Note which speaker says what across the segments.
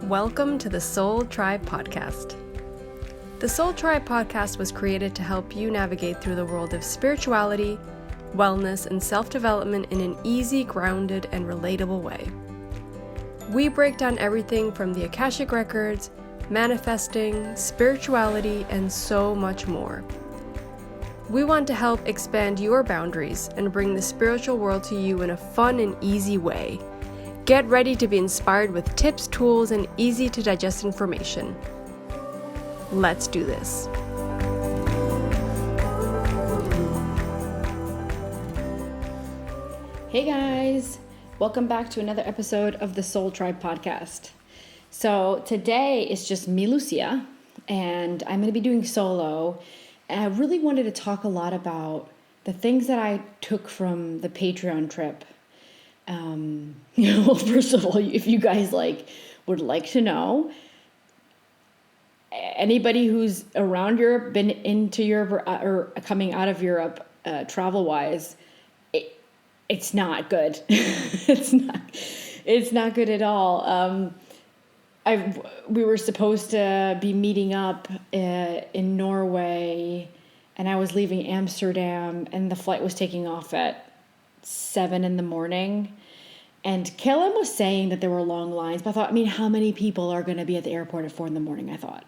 Speaker 1: Welcome to the Soul Tribe Podcast. The Soul Tribe Podcast was created to help you navigate through the world of spirituality, wellness, and self-development in an easy, grounded, and relatable way. We break down everything from the AKASHIC records, manifesting, spirituality, and so much more. We want to help expand your boundaries and bring the spiritual world to you in a fun and easy way. Get ready to be inspired with tips, tools, and easy to digest information. Let's do this.
Speaker 2: Hey guys, welcome back to another episode of the Soul Tribe Podcast. So today is just me, Lucia, and I'm going to be doing solo. And I really wanted to talk a lot about the things that I took from the Patreon trip. First of all, if you guys would like to know, anybody who's around Europe, been into Europe or coming out of Europe, travel wise, it's not good. It's not good at all. We were supposed to be meeting up in Norway, and I was leaving Amsterdam, and the flight was taking off at 7 a.m. And Kaylin was saying that there were long lines, but I thought, how many people are going to be at the airport at 4 a.m, I thought.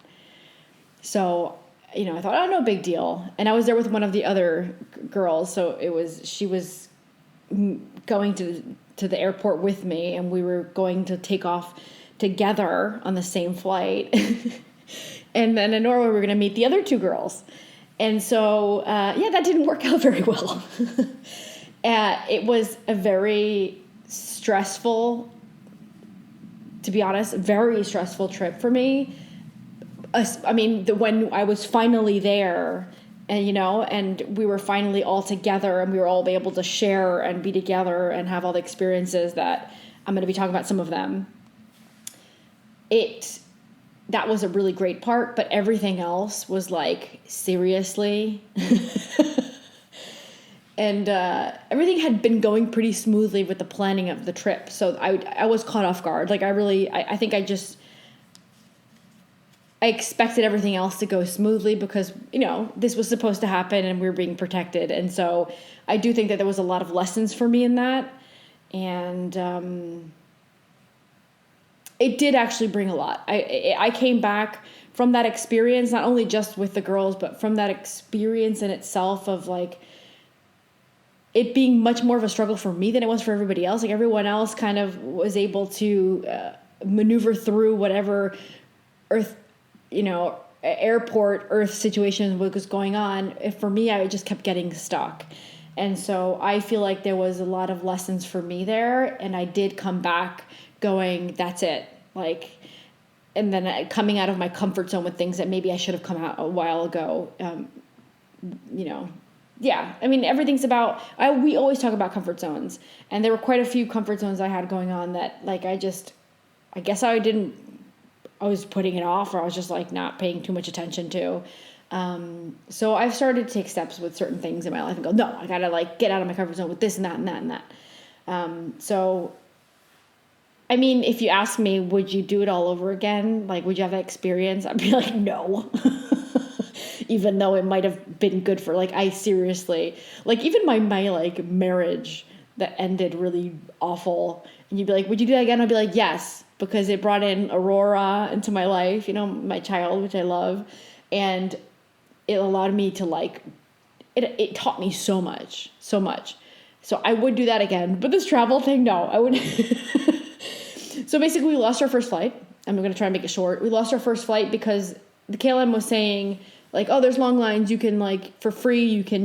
Speaker 2: So, I thought, oh, no big deal. And I was there with one of the other girls. So she was going to the airport with me, and we were going to take off together on the same flight. And then in Norway, we were going to meet the other two girls. And so, that didn't work out very well. It was a very stressful, to be honest, very stressful trip for me. When I was finally there and we were finally all together and we were all able to share and be together and have all the experiences that I'm going to be talking about, some of them. That was a really great part, but everything else was seriously. And everything had been going pretty smoothly with the planning of the trip. So I was caught off guard. I think I expected everything else to go smoothly because, this was supposed to happen and we were being protected. And so I do think that there was a lot of lessons for me in that. And it did actually bring a lot. I came back from that experience, not only just with the girls, but from that experience in itself of it being much more of a struggle for me than it was for everybody else. Everyone else kind of was able to maneuver through whatever airport Earth situation was going on. For me, I just kept getting stuck. And so I feel like there was a lot of lessons for me there. And I did come back going, that's it. And then coming out of my comfort zone with things that maybe I should have come out a while ago, Yeah, everything's about, we always talk about comfort zones, and there were quite a few comfort zones I had going on that, I guess I was putting it off, or I was just not paying too much attention to. So I've started to take steps with certain things in my life and go, no, I gotta get out of my comfort zone with this and that and that and that. So, if you ask me, would you do it all over again? Would you have that experience? I'd be no. Even though it might have been good for, I seriously, even my marriage that ended really awful. And you'd be like, would you do that again? I'd be like, yes, because it brought in Aurora into my life, my child, which I love. And it allowed me to it taught me so much. So I would do that again. But this travel thing, no, I wouldn't. So basically we lost our first flight. I'm going to try and make it short. We lost our first flight because the KLM was saying, oh, there's long lines. You can, for free, you can,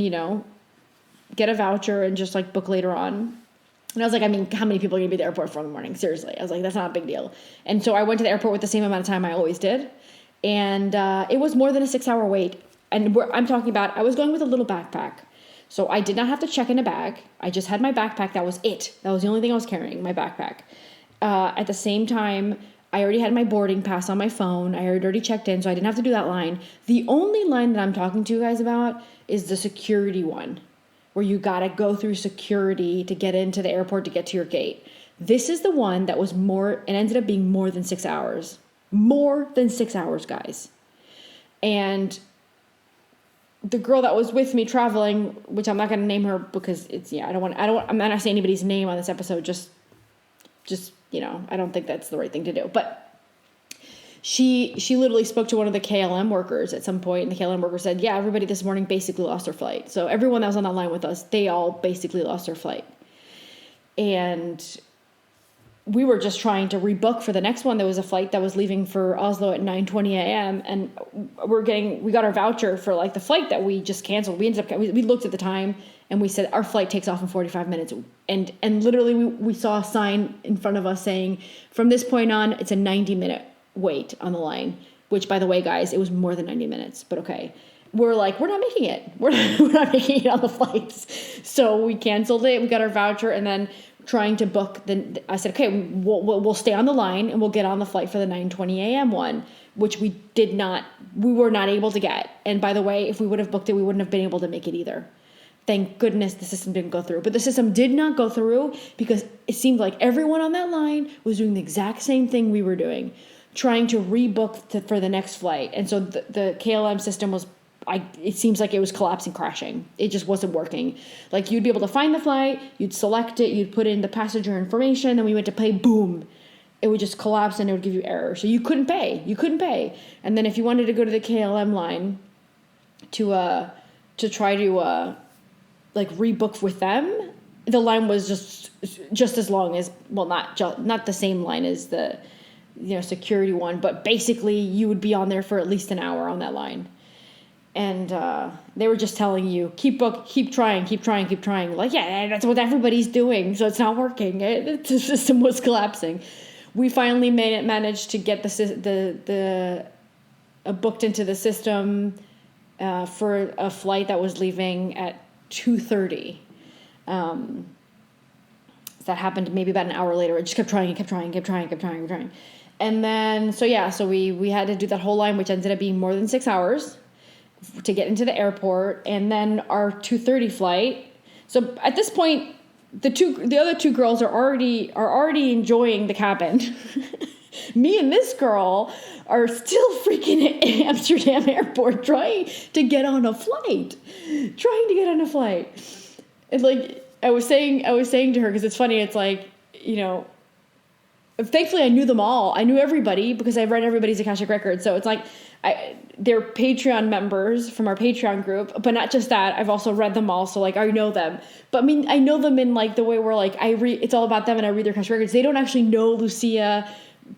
Speaker 2: get a voucher and just, book later on. And I was like, how many people are going to be at the airport for in the morning? Seriously. I was like, that's not a big deal. And so I went to the airport with the same amount of time I always did. And it was more than a 6-hour wait. And I'm talking about, I was going with a little backpack. So I did not have to check in a bag. I just had my backpack. That was it. That was the only thing I was carrying, my backpack. At the same time, I already had my boarding pass on my phone. I had already checked in, so I didn't have to do that line. The only line that I'm talking to you guys about is the security one, where you got to go through security to get into the airport to get to your gate. This is the one that was more, it ended up being more than 6 hours. More than 6 hours, guys. And the girl that was with me traveling, which I'm not going to name her because I'm not saying anybody's name on this episode. Just, I don't think that's the right thing to do. But she literally spoke to one of the KLM workers at some point, and the KLM worker said, yeah, everybody this morning basically lost their flight. So everyone that was on that line with us, they all basically lost their flight. And we were just trying to rebook for the next one. There was a flight that was leaving for Oslo at 9:20 a.m. and we got our voucher for like the flight that we just canceled. We looked at the time and we said our flight takes off in 45 minutes. And literally we saw a sign in front of us saying from this point on, it's a 90-minute wait on the line, which by the way, guys, it was more than 90 minutes, but okay. We're like, we're not making it. We're not making it on the flights. So we canceled it. We got our voucher and then trying to book I said, okay, we'll stay on the line and we'll get on the flight for the 9:20 a.m. one, which we were not able to get. And by the way, if we would have booked it, we wouldn't have been able to make it either. Thank goodness the system didn't go through. But the system did not go through because it seemed like everyone on that line was doing the exact same thing we were doing, trying to rebook for the next flight. And so the KLM system was, it seems like it was collapsing, crashing. It just wasn't working. Like you'd be able to find the flight, you'd select it, you'd put in the passenger information, then we went to pay, boom. It would just collapse and it would give you error. So you couldn't pay. And then if you wanted to go to the KLM line to try to like rebook with them, the line was just as long as, well, not the same line as the security one, but basically you would be on there for at least an hour on that line. And they were just telling you, keep trying. Like, yeah, that's what everybody's doing, so it's not working. The system was collapsing. We finally managed to get the booked into the system for a flight that was leaving at 2:30. That happened maybe about an hour later. I just kept trying. And then, so we had to do that whole line, which ended up being more than 6 hours to get into the airport, and then our 2:30 flight. So at this point, the other two girls are already enjoying the cabin. Me and this girl are still freaking at Amsterdam airport trying to get on a flight. And like I was saying to her, because it's funny, it's like, thankfully I knew them all. I knew everybody because I've read everybody's Akashic record. So it's like they're Patreon members from our Patreon group, but not just that. I've also read them all. So like I know them, but I mean, I know them in like the way where like it's all about them and I read their Akashic records. They don't actually know Lucia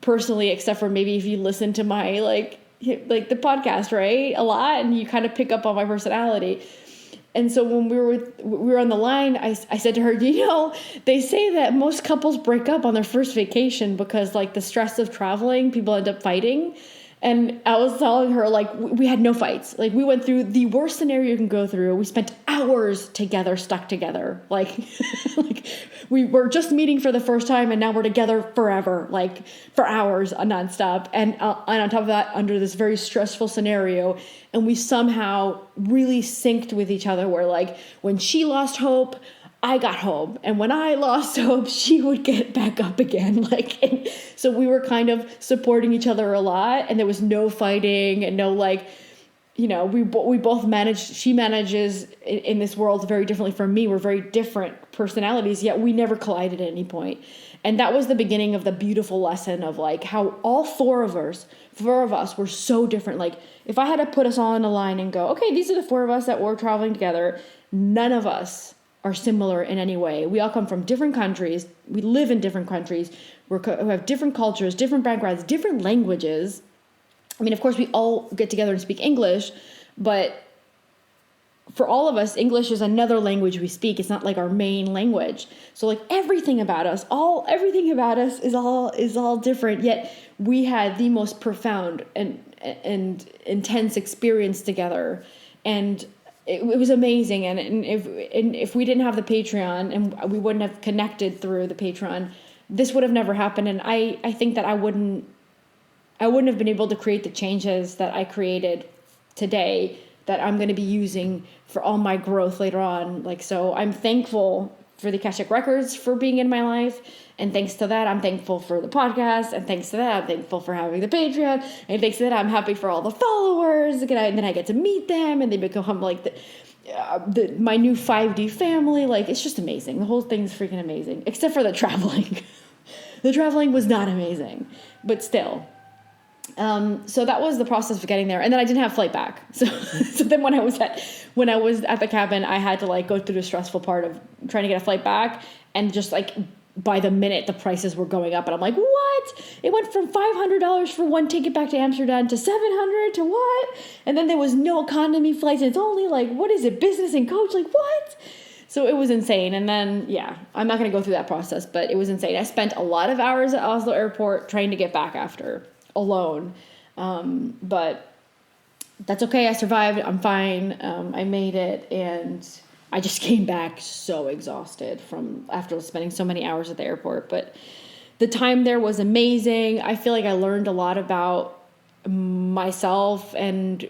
Speaker 2: personally, except for maybe if you listen to my like the podcast, right? A lot. And you kind of pick up on my personality. And so when we were on the line, I said to her, they say that most couples break up on their first vacation because like the stress of traveling, people end up fighting. And I was telling her, like, we had no fights. Like, we went through the worst scenario you can go through. We spent hours together, stuck together. Like, we were just meeting for the first time, and now we're together forever, like, for hours nonstop. And on top of that, under this very stressful scenario, and we somehow really synced with each other where, like, when she lost hope, I got hope, and when I lost hope, she would get back up again. Like, and so we were kind of supporting each other a lot, and there was no fighting and no like, we both managed. She manages in this world very differently from me. We're very different personalities, yet we never collided at any point. And that was the beginning of the beautiful lesson of like how all four of us were so different. Like if I had to put us all in a line and go, okay, these are the four of us that were traveling together. None of us are similar in any way. We all come from different countries. We live in different countries. We have different cultures, different backgrounds, different languages. I mean, of course, we all get together and speak English, but for all of us, English is another language we speak. It's not like our main language. So like everything about us is all different. Yet we had the most profound and intense experience together. And it was amazing, and if we didn't have the Patreon and we wouldn't have connected through the Patreon, this would have never happened. And I think that I wouldn't have been able to create the changes that I created today that I'm going to be using for all my growth later on. Like, so I'm thankful for the Akashic Records for being in my life. And thanks to that, I'm thankful for the podcast. And thanks to that, I'm thankful for having the Patreon. And thanks to that, I'm happy for all the followers. And then I get to meet them, and they become like my new 5D family. Like, it's just amazing. The whole thing's freaking amazing, except for the traveling. The traveling was not amazing, but still. So that was the process of getting there. And then I didn't have flight back. So then when I was at the cabin, I had to like go through the stressful part of trying to get a flight back, and just like by the minute the prices were going up, and I'm like, what? It went from $500 for one ticket back to Amsterdam to $700 to what? And then there was no economy flights. And it's only like, what is it? Business and coach? Like what? So it was insane. And then, yeah, I'm not going to go through that process, but it was insane. I spent a lot of hours at Oslo airport trying to get back after, alone. But that's okay. I survived. I'm fine. I made it. And I just came back so exhausted after spending so many hours at the airport. But the time there was amazing. I feel like I learned a lot about myself. And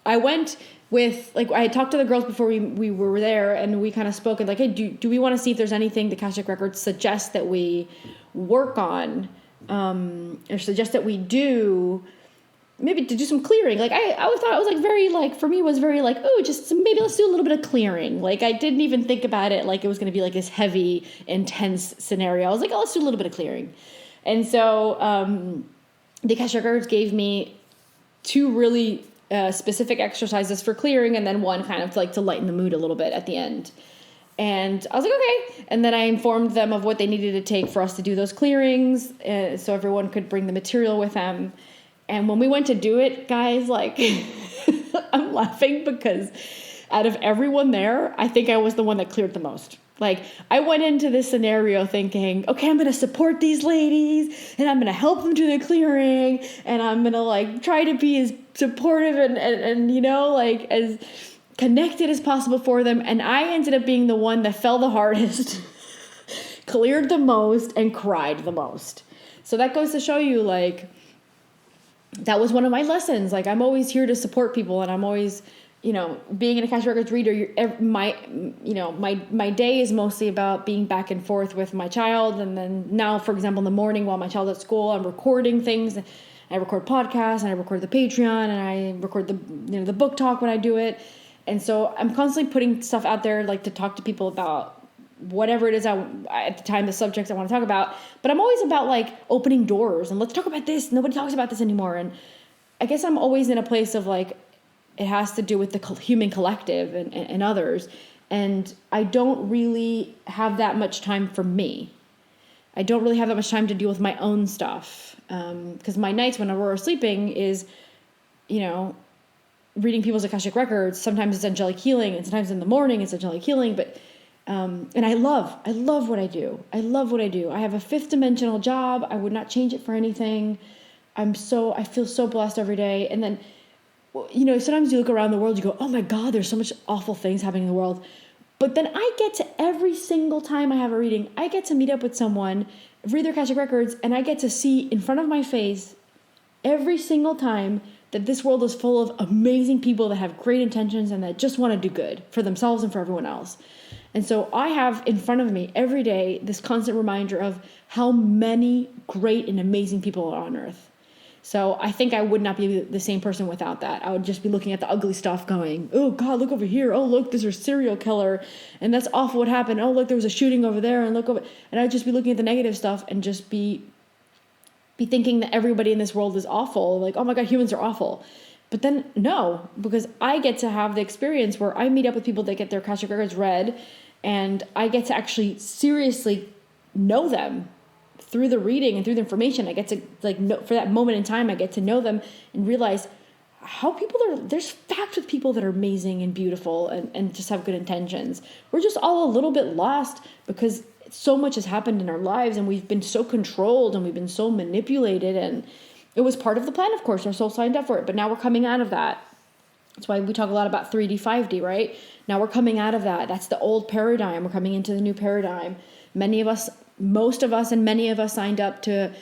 Speaker 2: I went with, like, I had talked to the girls before we were there, and we kind of spoke and like, hey, do we want to see if there's anything the Akashic Records suggest that we work on, or suggest that we do, maybe to do some clearing. Like, I always thought it was like very, like, for me it was very like, oh, just maybe let's do a little bit of clearing. Like, I didn't even think about it like it was going to be like this heavy, intense scenario. I was like, oh, let's do a little bit of clearing. And so the Akashic Records gave me 2 really specific exercises for clearing, and then one kind of like to lighten the mood a little bit at the end. And I was like, okay. And then I informed them of what they needed to take for us to do those clearings, so everyone could bring the material with them. And when we went to do it, guys, like, I'm laughing because out of everyone there, I think I was the one that cleared the most. Like, I went into this scenario thinking, okay, I'm going to support these ladies, and I'm going to help them do the clearing, and I'm going to, like, try to be as supportive and, you know, like, as connected as possible for them. And I ended up being the one that fell the hardest, cleared the most, and cried the most. So that goes to show you, like, that was one of my lessons. Like, I'm always here to support people, and I'm always, you know, being an Akashic Records reader, my day is mostly about being back and forth with my child. And then now, for example, in the morning while my child's at school, I'm recording things. I record podcasts, and I record the Patreon, and I record the book talk when I do it. And so I'm constantly putting stuff out there, like, to talk to people about whatever it is at the time, the subjects I want to talk about. But I'm always about, like, opening doors and let's talk about this. Nobody talks about this anymore. And I guess I'm always in a place of, like, it has to do with the human collective and others. And I don't really have that much time for me. I don't really have that much time to deal with my own stuff. Because my nights when Aurora's sleeping is, you know, reading people's Akashic Records. Sometimes it's angelic healing, and sometimes in the morning it's angelic healing. But and I love what I do. I love what I do. I have a 5th dimensional job. I would not change it for anything. I feel so blessed every day. And then, you know, sometimes you look around the world, you go, oh my God, there's so much awful things happening in the world. But then I get to, every single time I have a reading, I get to meet up with someone, read their Akashic Records, and I get to see in front of my face every single time that this world is full of amazing people that have great intentions and that just want to do good for themselves and for everyone else. And so I have in front of me every day this constant reminder of how many great and amazing people are on earth. So I think I would not be the same person without that. I would just be looking at the ugly stuff going, oh God, look over here. Oh, look, there's a serial killer. And that's awful what happened. Oh, look, there was a shooting over there. And look over. And I would just be looking at the negative stuff and just be thinking that everybody in this world is awful. Like, oh my God, humans are awful. But then no, because I get to have the experience where I meet up with people that get their Akashic Records read, and I get to actually seriously know them through the reading and through the information. I get to, like, know, for that moment in time, I get to know them and realize how there's facts with people that are amazing and beautiful and just have good intentions. We're just all a little bit lost because so much has happened in our lives, and we've been so controlled and we've been so manipulated, and it was part of the plan, of course. Our soul signed up for it, but now we're coming out of that. That's why we talk a lot about 3D, 5D, right? Now we're coming out of that. That's the old paradigm. We're coming into the new paradigm. Most of us and many of us signed up to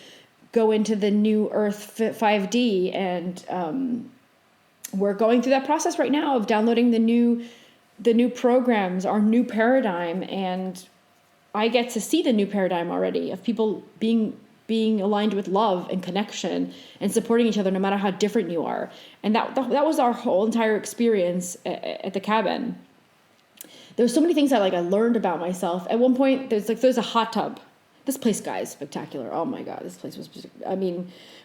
Speaker 2: go into the new Earth 5D, and we're going through that process right now of downloading the new programs, our new paradigm, and I get to see the new paradigm already of people being aligned with love and connection and supporting each other no matter how different you are. And that was our whole entire experience at the cabin. There's so many things I learned about myself. At one point, there's a hot tub. This place, guys, spectacular. Oh my God, this place was,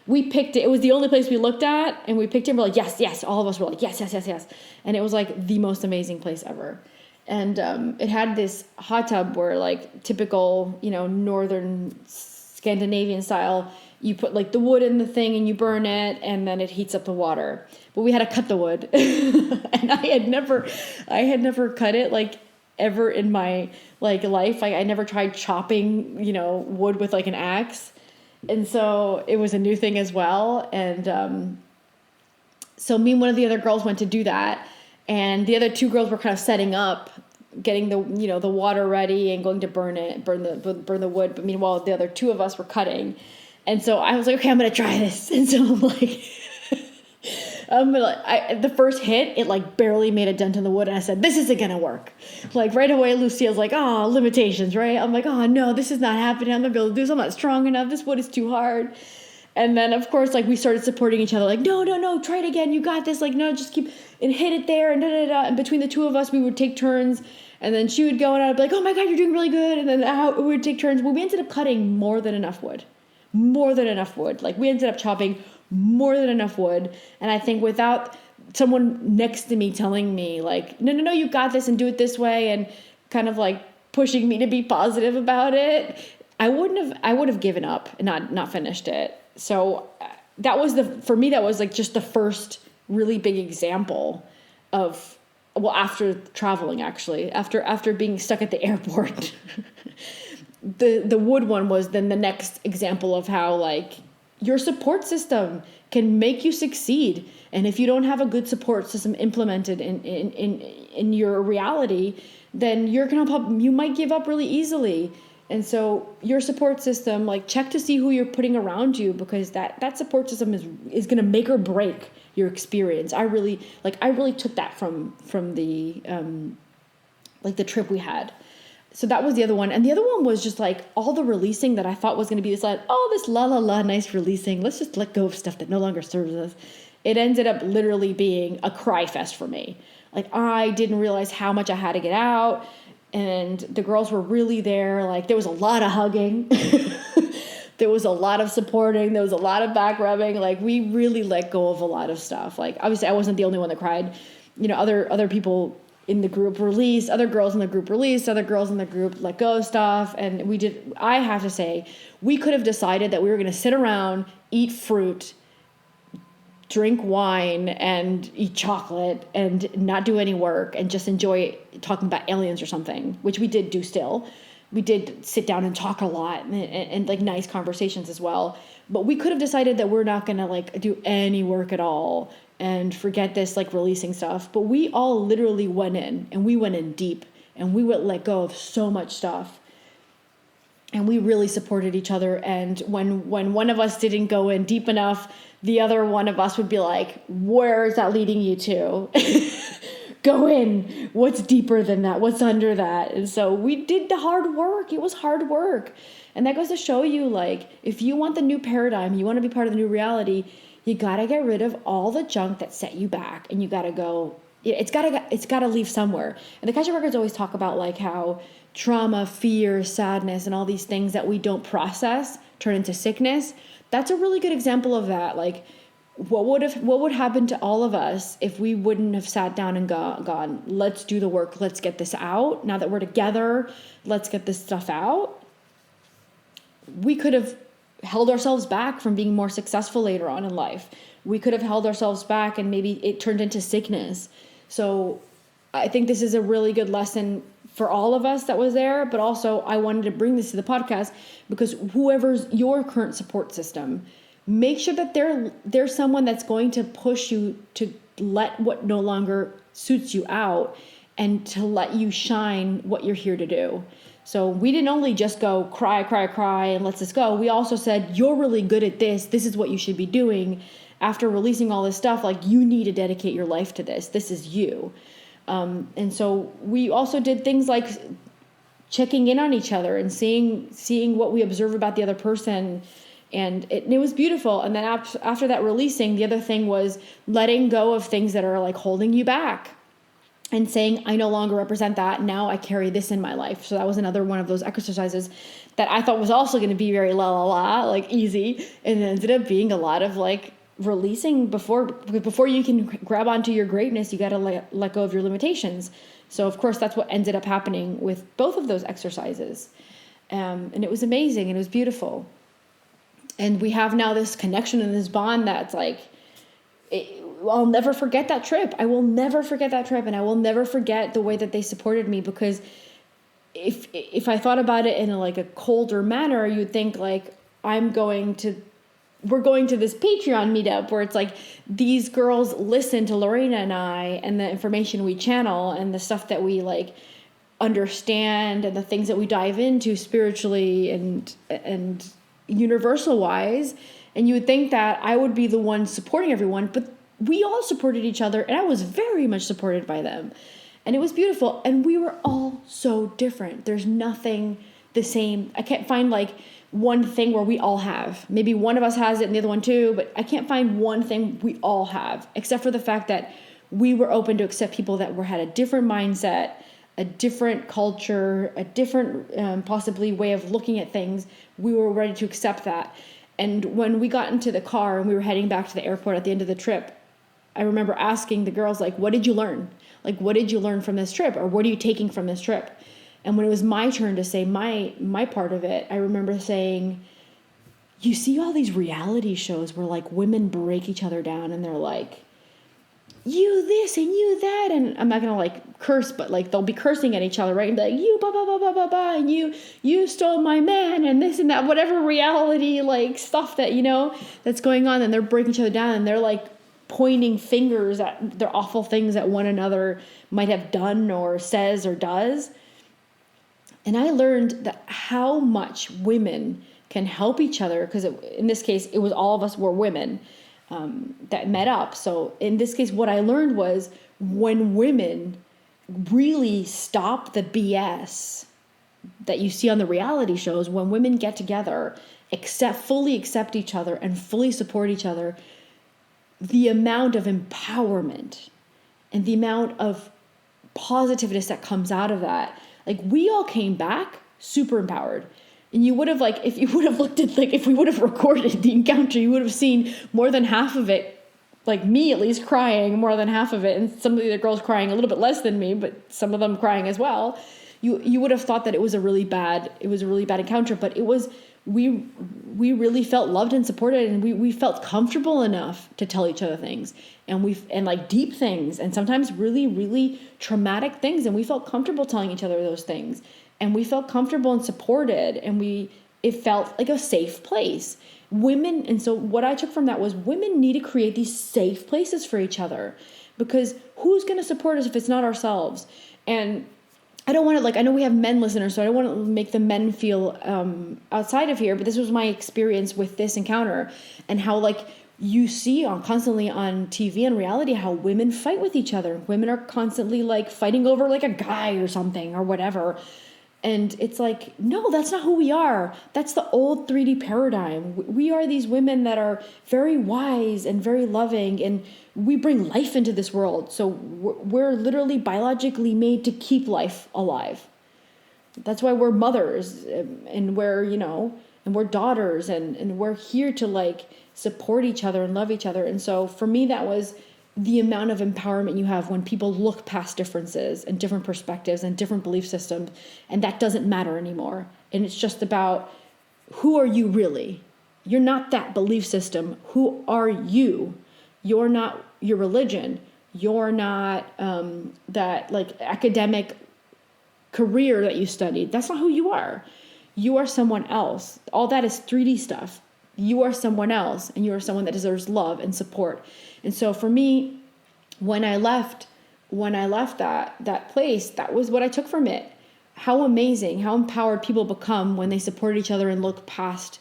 Speaker 2: we picked it. It was the only place we looked at, and we picked it. And we're like, yes, yes. All of us were like, yes, yes, yes, yes. And it was like the most amazing place ever. And it had this hot tub where typical, northern Scandinavian style, you put the wood in the thing and you burn it, and then it heats up the water. But we had to cut the wood, and I had never cut it ever in my life. I never tried chopping, wood with an axe, and so it was a new thing as well. And so me and one of the other girls went to do that, and the other two girls were kind of setting up, getting the the water ready and going to burn the wood. But meanwhile, the other two of us were cutting. And so I was like, okay, I'm going to try this. And so I'm the first hit, it barely made a dent in the wood. And I said, this isn't going to work. Right away, Lucia's like, oh, limitations, right? I'm like, oh no, this is not happening. I'm not going to be able to do this. I'm not strong enough. This wood is too hard. And then of course, we started supporting each other. No, try it again. You got this. No, just keep and hit it there. And And between the two of us, we would take turns. And then she would go and I'd be like, oh my God, you're doing really good. And then we would take turns. Well, we ended up cutting more than enough wood. We ended up chopping more than enough wood. And I think without someone next to me telling me no, you got this and do it this way, and kind of pushing me to be positive about it, I would have given up and not finished it. So that was for me, that was just the first really big example of, after traveling, actually, after being stuck at the airport, the wood one was then the next example of how your support system can make you succeed. And if you don't have a good support system implemented in your reality, then you might give up really easily. And so your support system, check to see who you're putting around you, because that support system is going to make or break your experience. I really took that from the the trip we had. So that was the other one. And the other one was just all the releasing that I thought was going to be this this la la la nice releasing. Let's just let go of stuff that no longer serves us. It ended up literally being a cry fest for me. I didn't realize how much I had to get out. And the girls were really there. There was a lot of hugging. There was a lot of supporting. There was a lot of back rubbing. We really let go of a lot of stuff. Obviously I wasn't the only one that cried. Other people in the group released, other girls in the group released, other girls in the group let go of stuff. And I have to say, we could have decided that we were going to sit around, eat fruit, drink wine, and eat chocolate, and not do any work, and just enjoy talking about aliens or something, which we did do still. We did sit down and talk a lot, and nice conversations as well. But we could have decided that we're not going to do any work at all and forget this releasing stuff. But we all literally went in, and we went in deep, and we would let go of so much stuff. And we really supported each other. And when one of us didn't go in deep enough, the other one of us would be like, where is that leading you to? Go in. What's deeper than that? What's under that? And so we did the hard work. It was hard work. And that goes to show you, if you want the new paradigm, you want to be part of the new reality, you got to get rid of all the junk that set you back. And you got to go, it's got to leave somewhere. And the Akashic Records always talk about how trauma, fear, sadness, and all these things that we don't process turn into sickness. That's a really good example of that. What would happen to all of us if we wouldn't have sat down and gone, let's do the work. Let's get this out. Now that we're together, let's get this stuff out. We could have held ourselves back from being more successful later on in life. We could have held ourselves back, and maybe it turned into sickness. So I think this is a really good lesson for all of us that was there, but also I wanted to bring this to the podcast because whoever's your current support system, make sure that they're someone that's going to push you to let what no longer suits you out and to let you shine what you're here to do. So we didn't only just go cry, and let's just go. We also said, you're really good at this. This is what you should be doing. After releasing all this stuff, you need to dedicate your life to this. This is you. And so we also did things like checking in on each other and seeing what we observe about the other person. And it was beautiful. And then after that releasing, the other thing was letting go of things that are like holding you back and saying, I no longer represent that. Now I carry this in my life. So that was another one of those exercises that I thought was also going to be very like easy. And it ended up being a lot of like releasing before you can grab onto your greatness, you got to let go of your limitations. So of course, that's what ended up happening with both of those exercises. And it was amazing and it was beautiful. And we have now this connection and this bond that's like, I'll never forget that trip. I will never forget that trip. And I will never forget the way that they supported me, because if I thought about it in a colder manner, you'd think like we're going to this Patreon meetup where it's like these girls listen to Lorena and I and the information we channel and the stuff that we like understand and the things that we dive into spiritually and universal wise. And you would think that I would be the one supporting everyone, but we all supported each other and I was very much supported by them. And it was beautiful. And we were all so different. There's nothing the same. I can't find like one thing where we all have. Maybe one of us has it and the other one too, but I can't find one thing we all have, except for the fact that we were open to accept people that had a different mindset, a different culture, a different possibly way of looking at things. We were ready to accept that. And when we got into the car and we were heading back to the airport at the end of the trip, I remember asking the girls, like, what did you learn? Like, what did you learn from this trip? Or what are you taking from this trip? And when it was my turn to say my part of it, I remember saying, you see all these reality shows where like women break each other down and they're like, you this and you that. And I'm not going to like curse, but like they'll be cursing at each other, right? And be like, you blah, blah, blah, blah, blah, blah. And you stole my man and this and that, whatever reality like stuff that, that's going on. And they're breaking each other down and they're like pointing fingers at their awful things that one another might have done or says or does. And I learned that how much women can help each other, because in this case, it was all of us were women that met up. So in this case, what I learned was when women really stop the BS that you see on the reality shows, when women get together, fully accept each other and fully support each other, the amount of empowerment and the amount of positiveness that comes out of that. Like we all came back super empowered. And you would have if you would have looked at if we would have recorded the encounter, you would have seen more than half of it, like me at least crying more than half of it. And some of the other girls crying a little bit less than me, but some of them crying as well. You would have thought that it was a really bad encounter, but it was, we really felt loved and supported, and we felt comfortable enough to tell each other things and like deep things and sometimes really, really traumatic things. And we felt comfortable telling each other those things, and we felt comfortable and supported, and it felt like a safe place. Women, and so what I took from that was women need to create these safe places for each other, because who's going to support us if it's not ourselves? And I don't want to I know we have men listeners, so I don't want to make the men feel outside of here, but this was my experience with this encounter, and how you see constantly on TV and reality how women fight with each other. Women are constantly fighting over a guy or something or whatever. And it's no, that's not who we are. That's the old 3D paradigm. We are these women that are very wise and very loving, and we bring life into this world. So we're literally biologically made to keep life alive. That's why we're mothers, and we're daughters, and we're here to support each other and love each other. And so for me, that was the amount of empowerment you have when people look past differences and different perspectives and different belief systems, and that doesn't matter anymore. And it's just about, who are you really? You're not that belief system. Who are you? You're not your religion. You're not that academic career that you studied. That's not who you are. You are someone else. All that is 3D stuff. You are someone else, and you are someone that deserves love and support. And so for me, when I left that place, that was what I took from it. How amazing, how empowered people become when they support each other and look past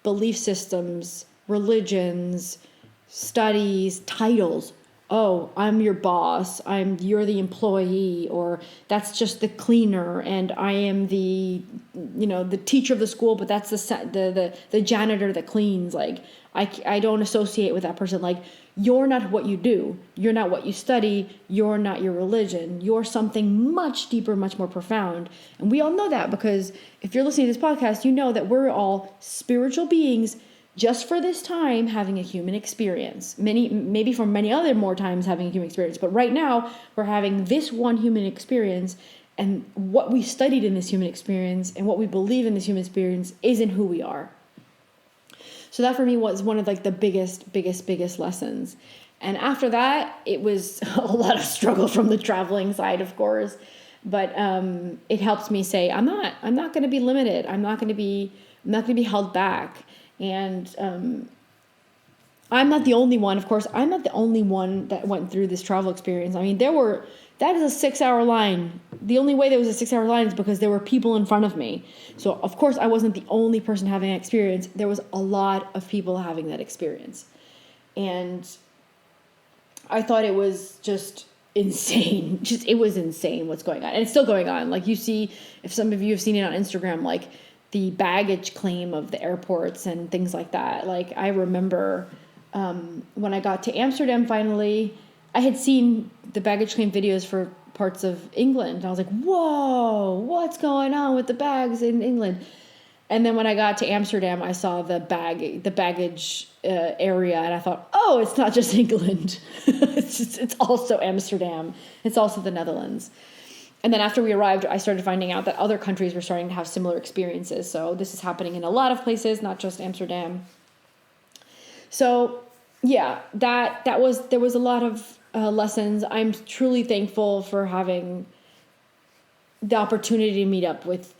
Speaker 2: belief systems, religions, studies, titles. oh, I'm your boss, you're the employee, or that's just the cleaner, and I am the, the teacher of the school, but that's the janitor that cleans. Like, I don't associate with that person. Like, you're not what you do. You're not what you study. You're not your religion. You're something much deeper, much more profound. And we all know that, because if you're listening to this podcast, you know that we're all spiritual beings just for this time having a human experience. Maybe for many other more times having a human experience. But right now, we're having this one human experience, and what we studied in this human experience and what we believe in this human experience isn't who we are. So that for me was one of like the biggest lessons. And after that, it was a lot of struggle from the traveling side, of course. But it helps me say, I'm not going to be limited. I'm not going to be held back. And I'm not the only one. Of course, I'm not the only one that went through this travel experience. I mean, that is a 6-hour line. The only way there was a 6-hour line is because there were people in front of me. So, of course, I wasn't the only person having an experience. There was a lot of people having that experience. And I thought it was just insane. It was insane what's going on. And it's still going on. Like, you see, if some of you have seen it on Instagram, like the baggage claim of the airports and things like that. Like, I remember when I got to Amsterdam finally, I had seen the baggage claim videos for parts of England. And I was like, whoa, what's going on with the bags in England? And then when I got to Amsterdam, I saw the baggage area, and I thought, oh, it's not just England. It's also Amsterdam. It's also the Netherlands. And then after we arrived, I started finding out that other countries were starting to have similar experiences. So this is happening in a lot of places, not just Amsterdam. So yeah, there was a lot of lessons. I'm truly thankful for having the opportunity to meet up with,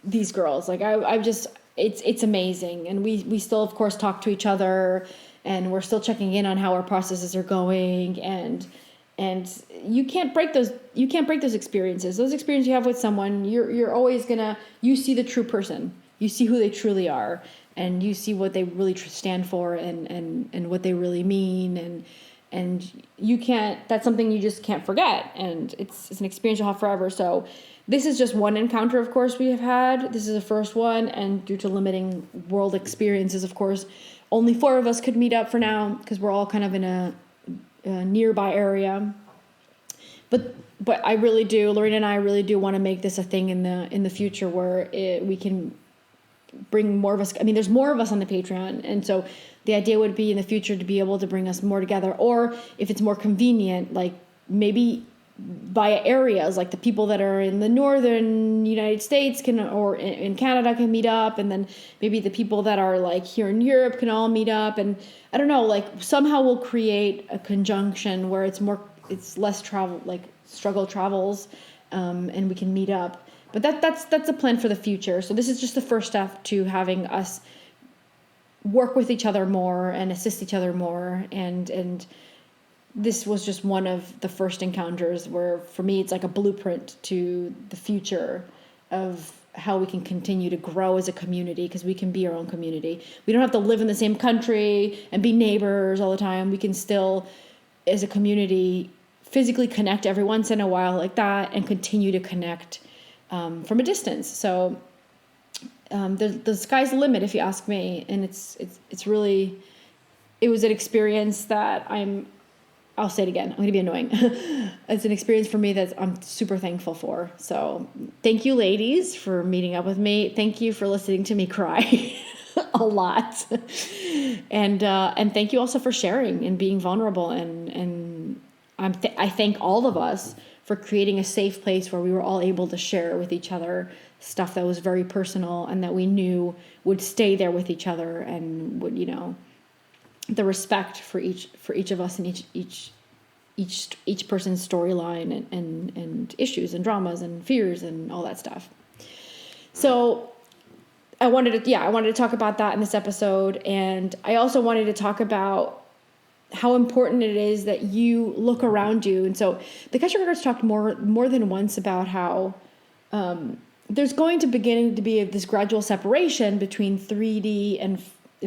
Speaker 2: these girls. Like, it's amazing. And we still, of course, talk to each other, and we're still checking in on how our processes are going. And you can't break those experiences. Those experiences you have with someone, you're always you see the true person. You see who they truly are, and you see what they really stand for, and what they really mean. And you can't, that's something you just can't forget. And it's an experience you'll have forever. So this is just one encounter, of course, we have had. This is the first one. And due to limiting world experiences, of course, only 4 of us could meet up for now, because we're all kind of in a nearby area. But I really do, Lorena and I really do want to make this a thing in the future where we can bring more of us. I mean, there's more of us on the Patreon. And so the idea would be in the future to be able to bring us more together, or if it's more convenient, like maybe via areas, like the people that are in the northern United States or in Canada can meet up. And then maybe the people that are like here in Europe can all meet up. And I don't know, like somehow we'll create a conjunction where it's less travel, like struggle travels, and we can meet up. But that's a plan for the future. So this is just the first step to having us work with each other more and assist each other more. And this was just one of the first encounters where, for me, it's like a blueprint to the future of how we can continue to grow as a community, because we can be our own community. We don't have to live in the same country and be neighbors all the time. We can still, as a community, physically connect every once in a while like that, and continue to connect from a distance. So the sky's the limit, if you ask me. And it's really, it was an experience that I'll say it again, I'm going to be annoying. It's an experience for me that I'm super thankful for. So thank you, ladies, for meeting up with me. Thank you for listening to me cry a lot. And thank you also for sharing and being vulnerable. And I thank all of us for creating a safe place where we were all able to share with each other stuff that was very personal and that we knew would stay there with each other, and would, the respect for each of us and each person's storyline and issues and dramas and fears and all that stuff. So I wanted to talk about that in this episode. And I also wanted to talk about how important it is that you look around you. And so the Akashic Records talked more than once about how there's going to begin to be this gradual separation between 3D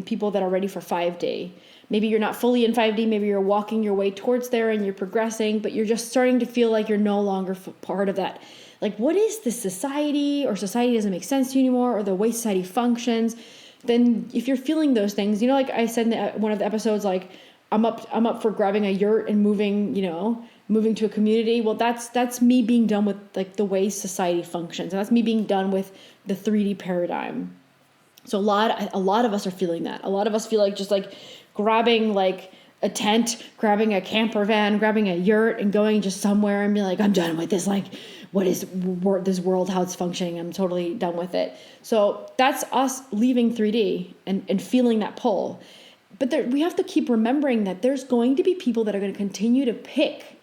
Speaker 2: people that are ready for 5D. Maybe you're not fully in 5D, maybe you're walking your way towards there and you're progressing, but you're just starting to feel like you're no longer part of that. Like, what is this society, or society doesn't make sense to you anymore, or the way society functions? Then if you're feeling those things, you know, like I said in one of the episodes, like I'm up for grabbing a yurt and moving to a community. Well, that's me being done with like the way society functions. And that's me being done with the 3D paradigm. So a lot of us are feeling that. A lot of us feel like just like grabbing like a tent, grabbing a camper van, grabbing a yurt and going just somewhere and being like, I'm done with this. Like, what is this world, how it's functioning? I'm totally done with it. So that's us leaving 3D and feeling that pull. But we have to keep remembering that there's going to be people that are going to continue to pick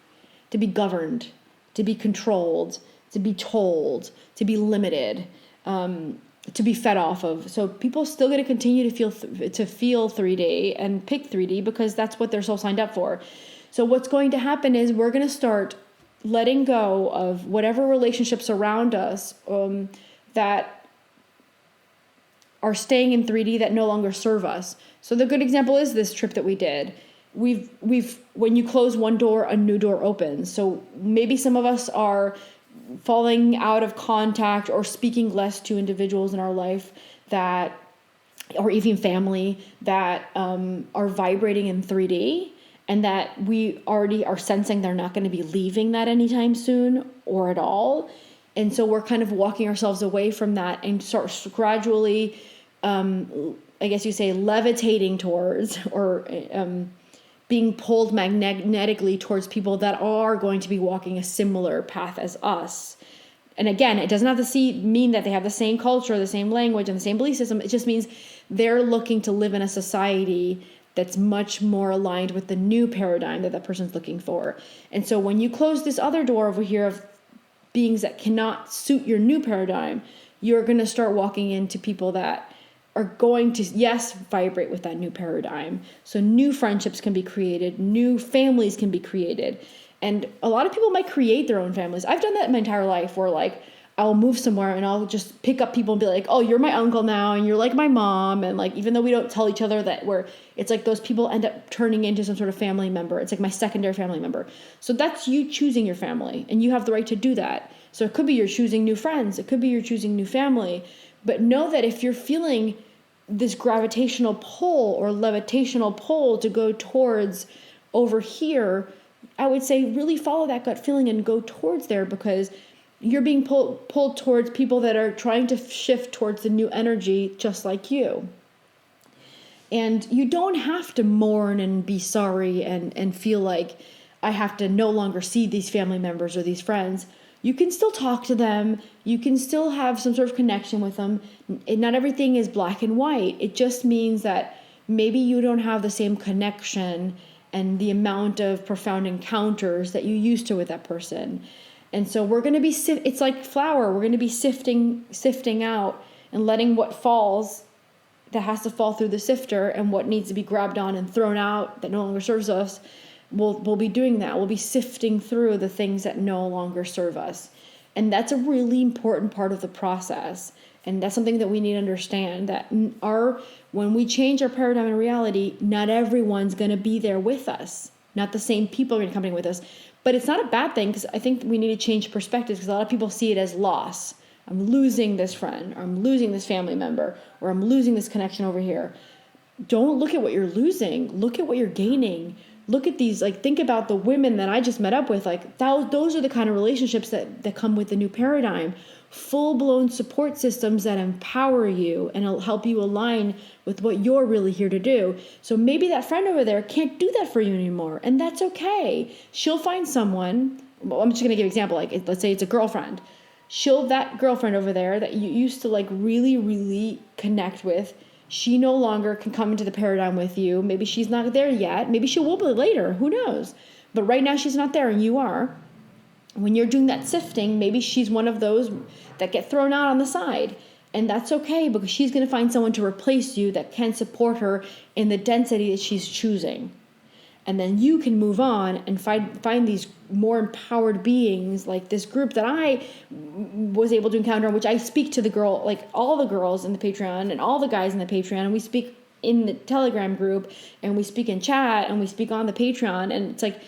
Speaker 2: to be governed, to be controlled, to be told, to be limited, to be fed off of. So people still going to continue to feel 3D and pick 3D because that's what they're so signed up for. So what's going to happen is we're going to start letting go of whatever relationships around us that are staying in 3D that no longer serve us. So the good example is this trip that we did. We've when you close one door, a new door opens. So maybe some of us are falling out of contact or speaking less to individuals in our life that, or even family that are vibrating in 3D, and that we already are sensing they're not going to be leaving that anytime soon or at all. And so we're kind of walking ourselves away from that and start gradually, I guess you say, levitating towards or being pulled magnetically towards people that are going to be walking a similar path as us. And again, it doesn't have to mean that they have the same culture, the same language, and the same belief system. It just means they're looking to live in a society that's much more aligned with the new paradigm that person's looking for. And so when you close this other door over here of beings that cannot suit your new paradigm, you're going to start walking into people that are going to, yes, vibrate with that new paradigm. So new friendships can be created, new families can be created. And a lot of people might create their own families. I've done that in my entire life where like I'll move somewhere and I'll just pick up people and be like, oh, you're my uncle now and you're like my mom. And like, even though we don't tell each other that it's like those people end up turning into some sort of family member. It's like my secondary family member. So that's you choosing your family and you have the right to do that. So it could be you're choosing new friends. It could be you're choosing new family. But know that if you're feeling this gravitational pull or levitational pull to go towards over here, I would say really follow that gut feeling and go towards there, because you're being pulled towards people that are trying to shift towards the new energy just like you. And you don't have to mourn and be sorry and feel like I have to no longer see these family members or these friends. You can still talk to them. You can still have some sort of connection with them. Not everything is black and white. It just means that maybe you don't have the same connection and the amount of profound encounters that you used to with that person. And so we're going to be, it's like flour. We're going to be sifting out and letting what falls that has to fall through the sifter and what needs to be grabbed on and thrown out that no longer serves us. We'll be doing that. We'll be sifting through the things that no longer serve us. And that's a really important part of the process. And that's something that we need to understand, that when we change our paradigm in reality, not everyone's going to be there with us. Not the same people are going to come in with us. But it's not a bad thing, because I think we need to change perspectives, because a lot of people see it as loss. I'm losing this friend, or I'm losing this family member, or I'm losing this connection over here. Don't look at what you're losing. Look at what you're gaining. Look at these, like, think about the women that I just met up with. Like, those are the kind of relationships that come with the new paradigm. Full-blown support systems that empower you and help you align with what you're really here to do. So maybe that friend over there can't do that for you anymore, and that's okay. She'll find someone. Well, I'm just going to give an example. Like, let's say it's a girlfriend. That girlfriend over there that you used to, like, really, really connect with, she no longer can come into the paradigm with you. Maybe she's not there yet. Maybe she will be later. Who knows? But right now she's not there and you are. When you're doing that sifting, maybe she's one of those that get thrown out on the side. And that's okay, because she's going to find someone to replace you that can support her in the density that she's choosing. And then you can move on and find these more empowered beings, like this group that I was able to encounter, which I speak to all the girls in the Patreon and all the guys in the Patreon, and we speak in the Telegram group, and we speak in chat, and we speak on the Patreon, and it's like,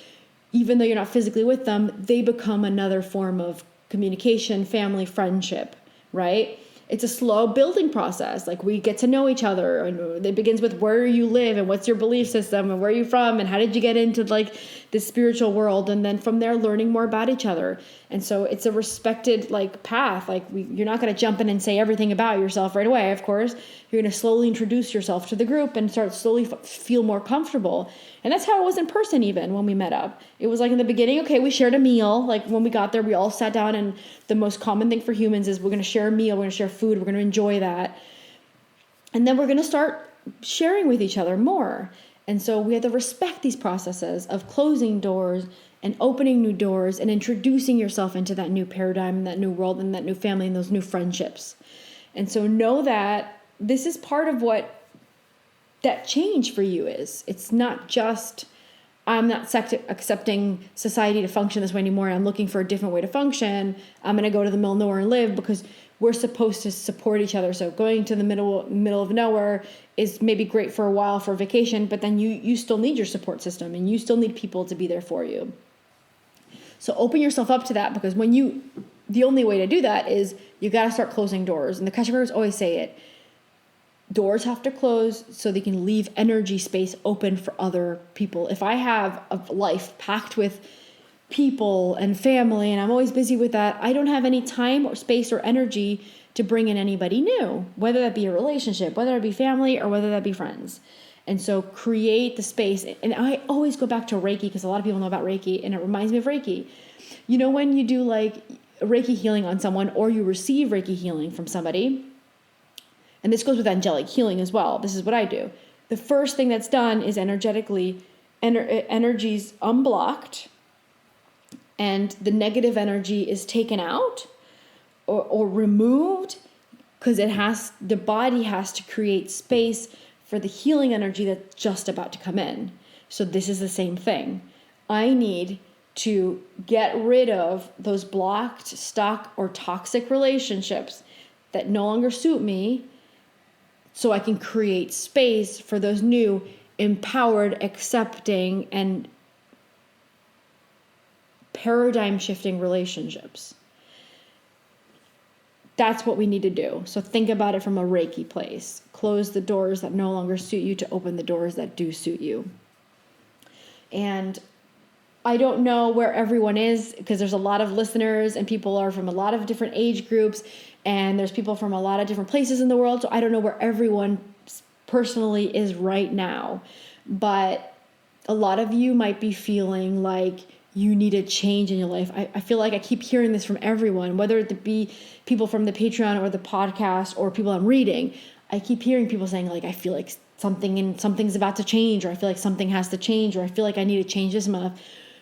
Speaker 2: even though you're not physically with them, they become another form of communication, family, friendship, right? It's a slow building process. Like, we get to know each other, and it begins with where you live and what's your belief system and where you're from and how did you get into like the spiritual world, and then from there learning more about each other. And so it's a respected like path. Like, you're not going to jump in and say everything about yourself right away. Of course, you're going to slowly introduce yourself to the group and start slowly feel more comfortable. And that's how it was in person. Even when we met up, it was like in the beginning, okay, we shared a meal. Like, when we got there, we all sat down, and the most common thing for humans is we're going to share a meal, we're going to share food, we're going to enjoy that. And then we're going to start sharing with each other more. And so we have to respect these processes of closing doors and opening new doors and introducing yourself into that new paradigm and that new world and that new family and those new friendships. And so know that this is part of what that change for you is. It's not just, I'm not accepting society to function this way anymore. I'm looking for a different way to function. I'm going to go to the middle of nowhere and live, because we're supposed to support each other. So going to the middle of nowhere is maybe great for a while for a vacation, but then you still need your support system, and you still need people to be there for you. So open yourself up to that, because the only way to do that is you got to start closing doors. And the Akashic Records always say it. Doors have to close so they can leave energy space open for other people. If I have a life packed with people and family, and I'm always busy with that, I don't have any time or space or energy to bring in anybody new, whether that be a relationship, whether it be family, or whether that be friends. And so create the space. And I always go back to Reiki, because a lot of people know about Reiki, and it reminds me of Reiki. You know, when you do like Reiki healing on someone, or you receive Reiki healing from somebody, and this goes with angelic healing as well. This is what I do. The first thing that's done is energetically, energy's unblocked, and the negative energy is taken out or removed, because the body has to create space for the healing energy that's just about to come in. So this is the same thing. I need to get rid of those blocked, stuck, or toxic relationships that no longer suit me, so I can create space for those new, empowered, accepting, and paradigm shifting relationships. That's what we need to do. So think about it from a Reiki place. Close the doors that no longer suit you to open the doors that do suit you. And I don't know where everyone is, because there's a lot of listeners, and people are from a lot of different age groups, and there's people from a lot of different places in the world. So I don't know where everyone personally is right now. But a lot of you might be feeling like you need a change in your life. I feel like I keep hearing this from everyone, whether it be people from the Patreon or the podcast or people I'm reading. I keep hearing people saying, like, I feel like something's about to change, or I feel like something has to change, or I feel like I need to change this month.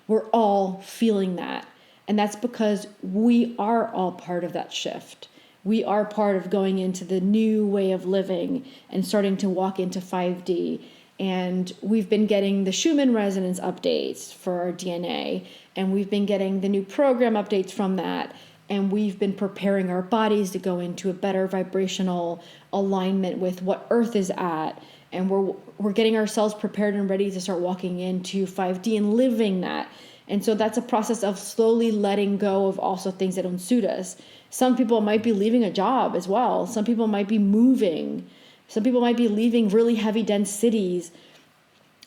Speaker 2: We're all feeling that. And that's because we are all part of that shift. We are part of going into the new way of living and starting to walk into 5D. And we've been getting the Schumann resonance updates for our DNA. And we've been getting the new program updates from that. And we've been preparing our bodies to go into a better vibrational alignment with what Earth is at. And we're getting ourselves prepared and ready to start walking into 5D and living that. And so that's a process of slowly letting go of also things that don't suit us. Some people might be leaving a job as well. Some people might be moving. Some people might be leaving really heavy, dense cities.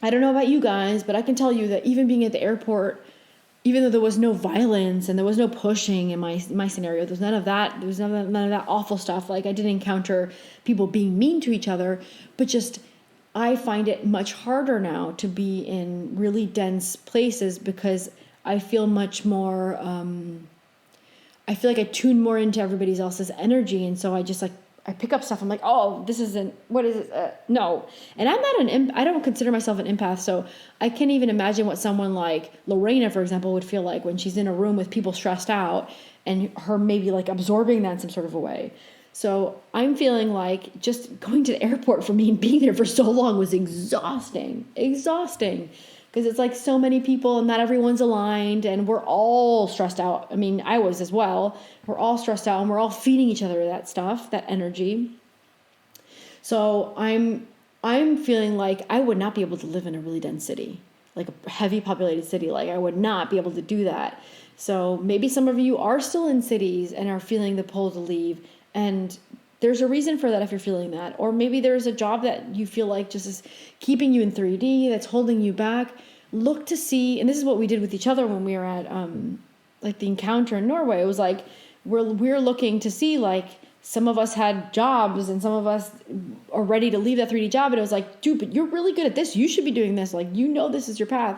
Speaker 2: I don't know about you guys, but I can tell you that even being at the airport, even though there was no violence and there was no pushing in my scenario, there's none of that. There was none of that awful stuff. Like, I didn't encounter people being mean to each other, but just I find it much harder now to be in really dense places, because I feel much more, I feel like I tune more into everybody else's energy. And so I pick up stuff. I'm like, oh, this isn't, what is it? No. And I'm not I don't consider myself an empath. So I can't even imagine what someone like Lorena, for example, would feel like when she's in a room with people stressed out and her maybe like absorbing that in some sort of a way. So I'm feeling like just going to the airport for me and being there for so long was exhausting. Because it's like so many people and not everyone's aligned, and we're all stressed out. I mean, I was as well. We're all stressed out, and we're all feeding each other that stuff, that energy. So I'm I'm feeling like I would not be able to live in a really dense city, like a heavy populated city. Like I would not be able to do that. So maybe some of you are still in cities and are feeling the pull to leave. And there's a reason for that if you're feeling that. Or maybe there's a job that you feel like just is keeping you in 3D, that's holding you back. Look to see, and this is what we did with each other when we were at like the encounter in Norway. It was like we're looking to see, like, some of us had jobs and some of us are ready to leave that 3D job. And it was like, dude, but you're really good at this. You should be doing this. Like, this is your path.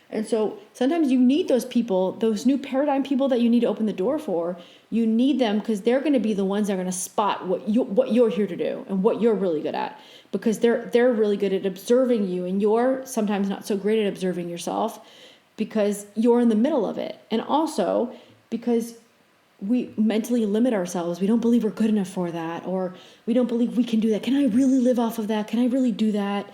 Speaker 2: And so sometimes you need those people, those new paradigm people that you need to open the door for. You need them because they're going to be the ones that are going to spot what you're here to do and what you're really good at, because they're really good at observing you, and you're sometimes not so great at observing yourself because you're in the middle of it. And also because we mentally limit ourselves. We don't believe we're good enough for that, or we don't believe we can do that. Can I really live off of that? Can I really do that?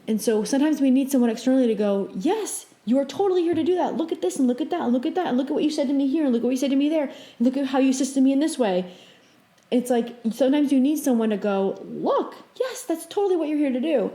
Speaker 2: And so sometimes we need someone externally to go, yes, you are totally here to do that. Look at this and look at that and look at that and look at what you said to me here and look at what you said to me there. And look at how you assisted me in this way. It's like sometimes you need someone to go, look, yes, that's totally what you're here to do.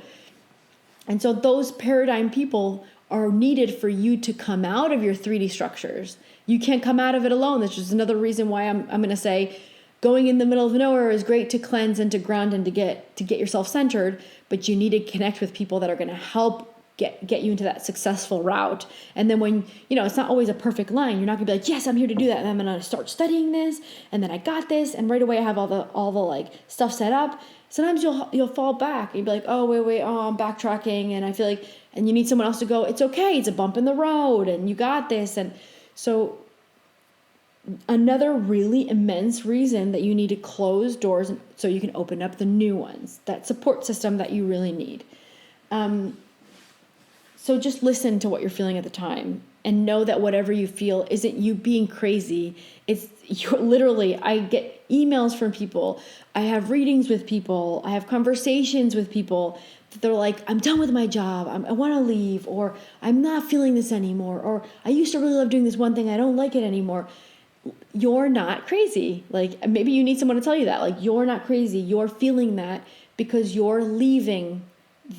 Speaker 2: And so those paradigm people are needed for you to come out of your 3D structures. You can't come out of it alone. That's just another reason why I'm going to say going in the middle of nowhere is great to cleanse and to ground and to get yourself centered, but you need to connect with people that are going to help get you into that successful route. And then when, it's not always a perfect line. You're not going to be like, yes, I'm here to do that. And I'm going to start studying this. And then I got this. And right away I have all the like stuff set up. Sometimes you'll fall back and you'll be like, oh, wait, I'm backtracking. And I feel like, and you need someone else to go, it's okay. It's a bump in the road and you got this. And so another really immense reason that you need to close doors so you can open up the new ones, that support system that you really need. So just listen to what you're feeling at the time and know that whatever you feel isn't you being crazy. You're literally, I get emails from people. I have readings with people. I have conversations with people that they're like, I'm done with my job. I want to leave, or I'm not feeling this anymore. Or I used to really love doing this one thing. I don't like it anymore. You're not crazy. Like, maybe you need someone to tell you that. Like, you're not crazy. You're feeling that because you're leaving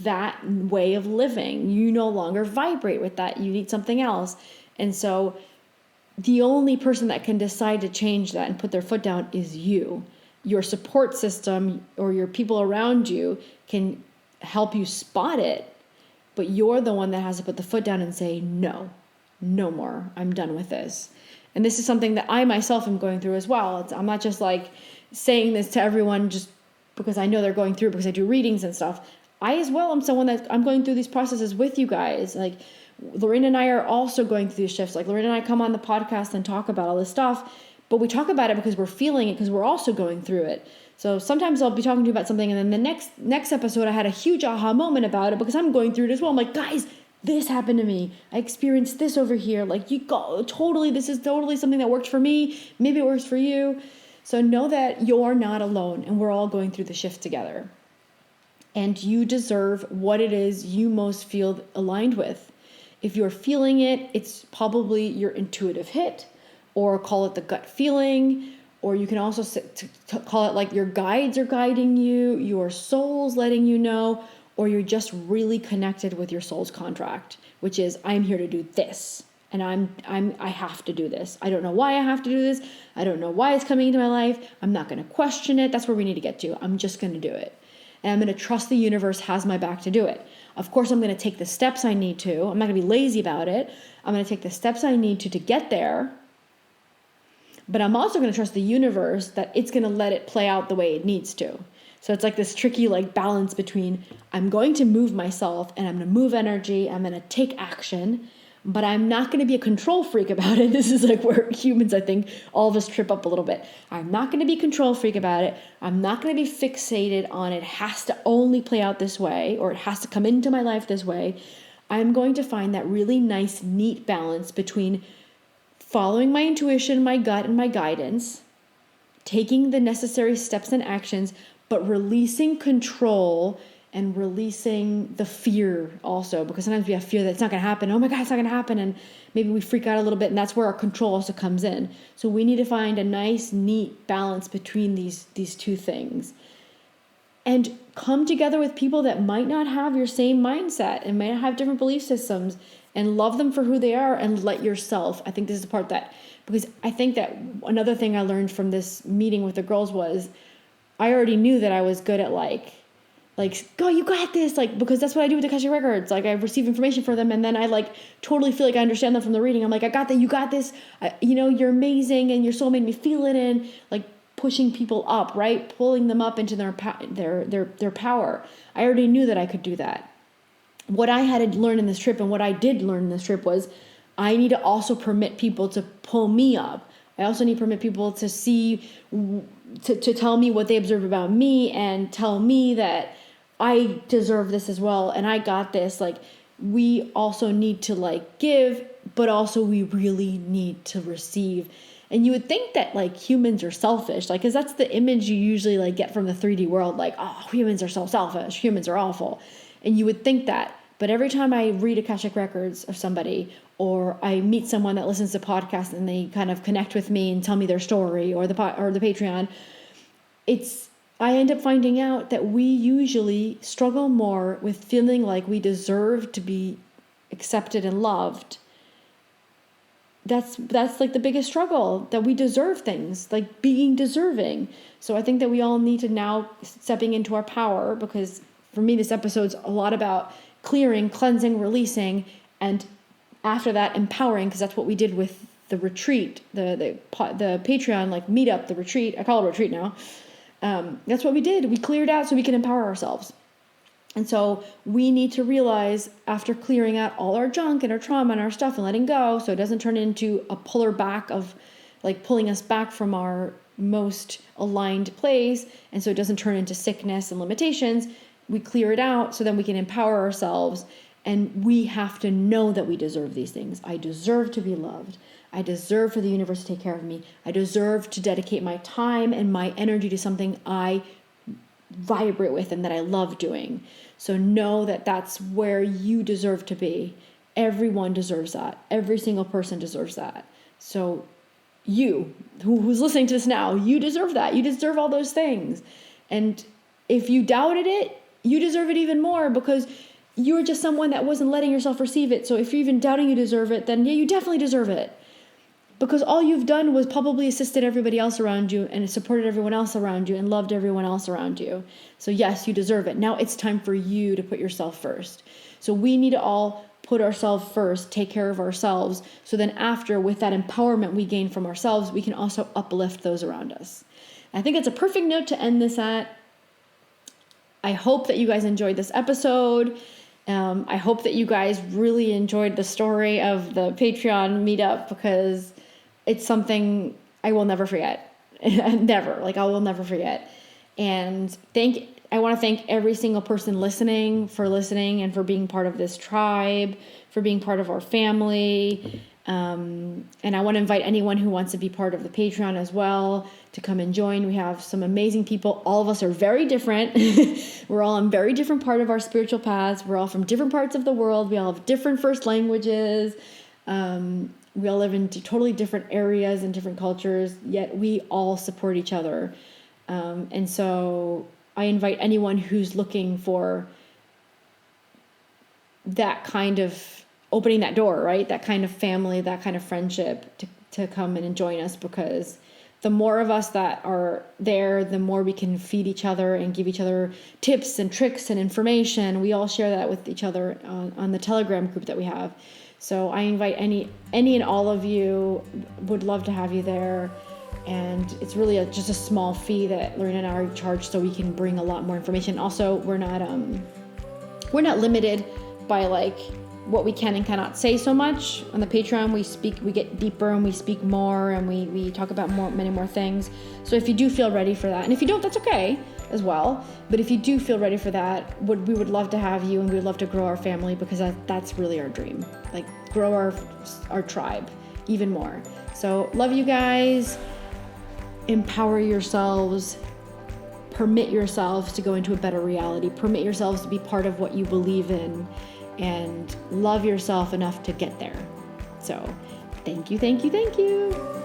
Speaker 2: that way of living. You no longer vibrate with that. You need something else. And so the only person that can decide to change that and put their foot down is you. Your support system or your people around you can help you spot it, but you're the one that has to put the foot down and say, no more. I'm done with this. And this is something that I myself am going through as well. I'm not just like saying this to everyone just because I know they're going through it, because I do readings and stuff. I as well am someone that I'm going through these processes with you guys. Like, Lorena and I are also going through these shifts. Like, Lorena and I come on the podcast and talk about all this stuff, but we talk about it because we're feeling it, because we're also going through it. So sometimes I'll be talking to you about something, and then the next episode I had a huge aha moment about it because I'm going through it as well. I'm like, guys, this happened to me. I experienced this over here. Like, this is totally something that worked for me. Maybe it works for you. So know that you're not alone, and we're all going through the shift together. And you deserve what it is you most feel aligned with. If you're feeling it, it's probably your intuitive hit, or call it the gut feeling, or you can also call it like your guides are guiding you, your soul's letting you know, or you're just really connected with your soul's contract, which is, I'm here to do this, and I have to do this. I don't know why I have to do this. I don't know why it's coming into my life. I'm not going to question it. That's where we need to get to. I'm just going to do it. And I'm going to trust the universe has my back to do it. Of course, I'm going to take the steps I need to. I'm not going to be lazy about it. I'm going to take the steps I need to get there. But I'm also going to trust the universe that it's going to let it play out the way it needs to. So it's like this tricky balance between, I'm going to move myself and I'm going to move energy. I'm going to take action, but I'm not going to be a control freak about it. This is like where humans, I think, all of us trip up a little bit. I'm not going to be a control freak about it. I'm not going to be fixated on it has to only play out this way, or it has to come into my life this way. I'm going to find that really nice, neat balance between following my intuition, my gut, and my guidance, taking the necessary steps and actions, but releasing control and releasing the fear also, because sometimes we have fear that it's not going to happen. Oh my God, it's not going to happen. And maybe we freak out a little bit, and that's where our control also comes in. So we need to find a nice, neat balance between these two things. And come together with people that might not have your same mindset and might have different belief systems, and love them for who they are, and let yourself. I think this is the part that, because I think that another thing I learned from this meeting with the girls was I already knew that I was good at like, go, you got this, like, because that's what I do with the AKASHIC records. Like, I receive information for them, and then I like totally feel like I understand them from the reading. I'm like, I got that, you got this, you're amazing, and your soul made me feel it, and like pushing people up, right? Pulling them up into their power. I already knew that I could do that. What I had to learn in this trip, and what I did learn in this trip, was I need to also permit people to pull me up. I also need to permit people to see, to tell me what they observe about me, and tell me that I deserve this as well, and I got this. Like, we also need to like give, but also we really need to receive. And you would think that like humans are selfish, like, because that's the image you usually like get from the 3D world, like, oh, humans are so selfish, humans are awful. And you would think that. But every time I read AKASHIC records of somebody, or I meet someone that listens to podcasts and they kind of connect with me and tell me their story, or the Patreon, I end up finding out that we usually struggle more with feeling like we deserve to be accepted and loved. That's like the biggest struggle, that we deserve things, like being deserving. So I think that we all need to now stepping into our power, because for me, this episode's a lot about clearing, cleansing, releasing, and after that, empowering, because that's what we did with the retreat, the Patreon, like meetup, the retreat. I call it a retreat now. That's what we did. We cleared out so we can empower ourselves. And so we need to realize, after clearing out all our junk and our trauma and our stuff and letting go, so it doesn't turn into a puller back of like pulling us back from our most aligned place. And so it doesn't turn into sickness and limitations. We clear it out so then we can empower ourselves. And we have to know that we deserve these things. I deserve to be loved. I deserve for the universe to take care of me. I deserve to dedicate my time and my energy to something I vibrate with and that I love doing. So know that that's where you deserve to be. Everyone deserves that. Every single person deserves that. So you, who's listening to this now, you deserve that. You deserve all those things. And if you doubted it, you deserve it even more, because you were just someone that wasn't letting yourself receive it. So if you're even doubting you deserve it, then yeah, you definitely deserve it. Because all you've done was probably assisted everybody else around you and supported everyone else around you and loved everyone else around you. So yes, you deserve it. Now it's time for you to put yourself first. So we need to all put ourselves first, take care of ourselves. So then after, with that empowerment we gain from ourselves, we can also uplift those around us. I think it's a perfect note to end this at. I hope that you guys enjoyed this episode. I hope that you guys really enjoyed the story of the Patreon meetup, because it's something I will never forget. Never. Like, I will never forget. And I want to thank every single person listening and for being part of this tribe, for being part of our family. And I want to invite anyone who wants to be part of the Patreon as well to come and join. We have some amazing people. All of us are very different. We're all on very different part of our spiritual paths. We're all from different parts of the world. We all have different first languages. We all live in totally different areas and different cultures, yet we all support each other. And so I invite anyone who's looking for that kind of opening that door, right? That kind of family, that kind of friendship to come in and join us, because the more of us that are there, the more we can feed each other and give each other tips and tricks and information. We all share that with each other on the Telegram group that we have. So I invite any and all of you. Would love to have you there. And it's really just a small fee that Lorena and I are charged, so we can bring a lot more information. Also, we're not limited by like what we can and cannot say so much. On the Patreon, we get deeper and we speak more, and we talk about many more things. So if you do feel ready for that, and if you don't, that's okay as well. But if you do feel ready for that, we would love to have you, and we would love to grow our family, because that's really our dream. Like, grow our tribe even more. So love you guys. Empower yourselves. Permit yourselves to go into a better reality. Permit yourselves to be part of what you believe in, and love yourself enough to get there. So thank you.